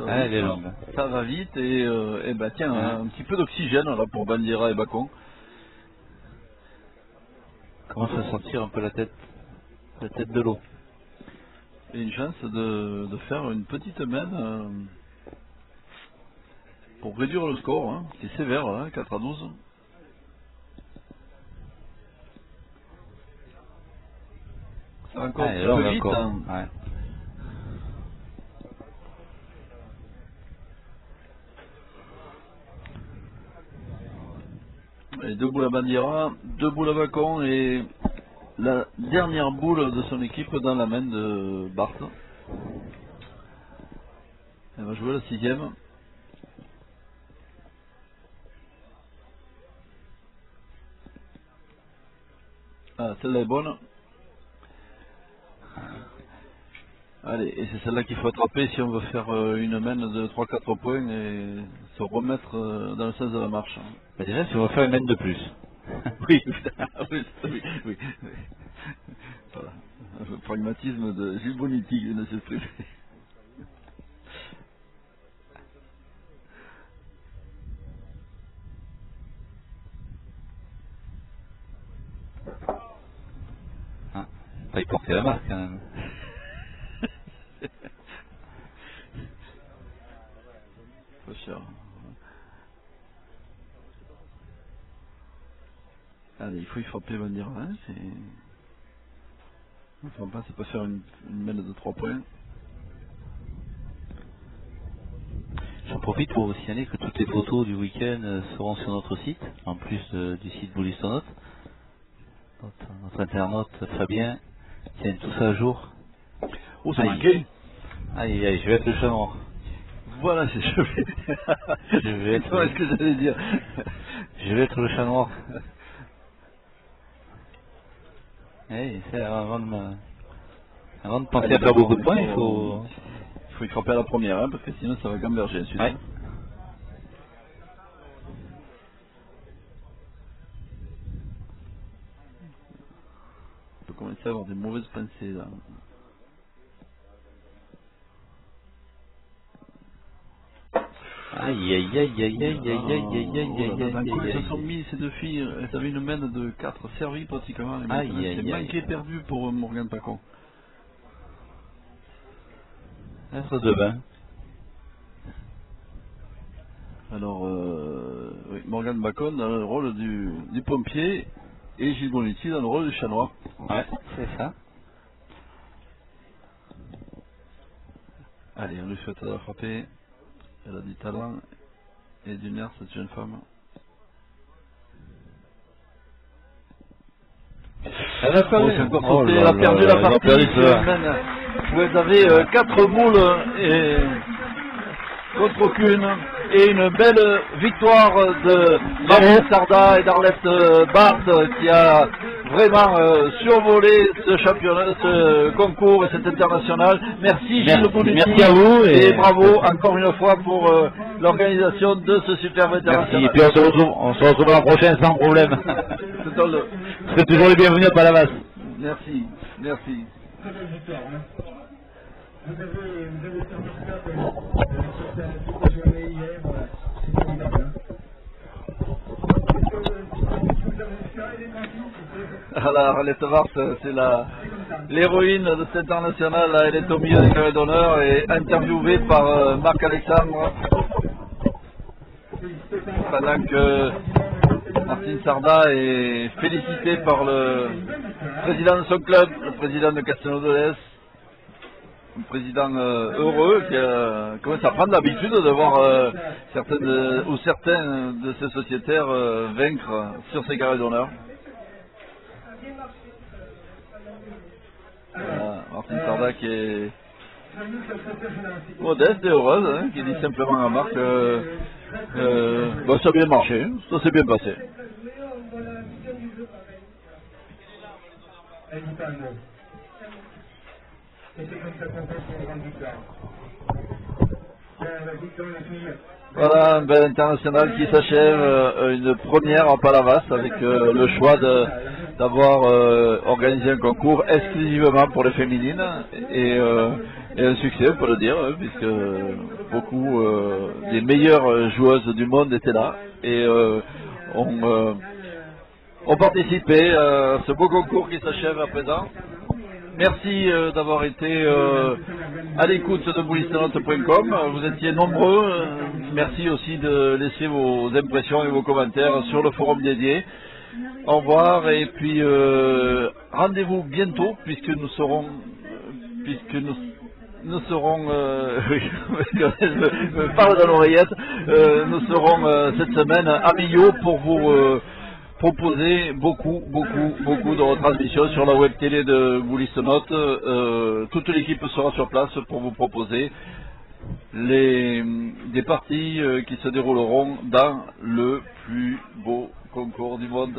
Elle est longue. Ça va vite et bah tiens, un petit peu d'oxygène là pour Bandiera et Bacon. Commence à sentir un peu la tête de l'eau. Et une chance de faire une petite main pour réduire le score, hein. C'est sévère, hein, 4-12. Ça va encore un peu vite. Hein. Ouais. Et 2 boules à Bandiera, 2 boules à Bacon et la dernière boule de son équipe dans la main de Barthes. Elle va jouer la 6e. Ah, celle-là est bonne. Allez, et c'est celle-là qu'il faut attraper si on veut faire une main de 3-4 points et se remettre dans le sens de la marche. Bah déjà, si on va faire une main de plus. Oui, oui. Voilà. Le pragmatisme de Gilles Boniti qui vient de s'exprimer. Ah, pas y porter la marque quand même. Pas cher. Allez, il faut y frapper Bandira, hein, c'est... Enfin, pas, c'est pas faire une mêle de 3 points. J'en profite pour vous signaler que toutes les photos du week-end seront sur notre site, en plus du site Boulistonote. Notre internaute Fabien tient tout ça à jour. Oh, c'est marqué. Aïe, aïe, je vais être le chat noir. Voilà, c'est je vais. Je vais être... C'est ce que j'allais dire. Je vais être le chat noir. Hey, c'est avant de penser à faire beaucoup de points, il faut y frapper à la première, hein, parce que sinon ça va gamberger ensuite. Ouais. On peut commencer à avoir des mauvaises pensées là. Aïe aïe aïe aïe aïe aïe aïe aïe aïe aïe Ils se sont mis ces deux filles, elles avaient une main de 4 servies pratiquement. C'est manqué perdu pour Morgane Pacon. Être de bain. Alors, oui, Morgane Pacon dans le rôle du pompier et Gilles Boniti dans le rôle du chat noir. Ouais, c'est ça. Allez, on lui souhaite de la frapper. Elle a du talent et du nerf, cette jeune femme. Elle a perdu. Elle a perdu la partie où elle avait 4 boules et contre aucune. Et une belle victoire de Martin Sarda et d'Arlette Barthes qui a vraiment survolé ce championnat, ce concours et cet international. Merci Gilles Boniti. Merci à vous et bravo encore une fois pour l'organisation de ce superbe international. Merci. Et puis on se retrouve l'an prochain sans problème. Vous êtes toujours les bienvenus à Palavas. Merci, merci. Très belle victoire, hein. Vous avez toute la journée hier, c'est formidable, hein. Alors, Arlette Barthes, c'est l'héroïne de cet international. Elle est au milieu des carrés d'honneur et interviewée par Marc Alexandre. Pendant que Martin Sarda est félicité par le président de son club, le président de Castelnau-de-Lez. Un président heureux qui commence à prendre l'habitude de voir certains de ses sociétaires vaincre sur ses carrés d'honneur. Voilà, Martin Sarda qui est modeste et heureuse, hein, qui dit simplement à Marc ça a bien marché, ça s'est bien passé. Voilà un bel international qui s'achève, une première en Palavas avec le choix d'avoir organisé un concours exclusivement pour les féminines et un succès, on peut le dire, puisque beaucoup des meilleures joueuses du monde étaient là et ont participé à ce beau concours qui s'achève à présent. Merci d'avoir été à l'écoute de boulistonote.com. Vous étiez nombreux. Merci aussi de laisser vos impressions et vos commentaires sur le forum dédié. Au revoir et puis rendez-vous bientôt puisque nous serons oui, je me parle dans l'oreillette. Nous serons cette semaine à Millau pour vous proposer beaucoup de retransmissions sur la web télé de Boulistonote. Toute l'équipe sera sur place pour vous proposer des parties qui se dérouleront dans le plus beau concours du monde.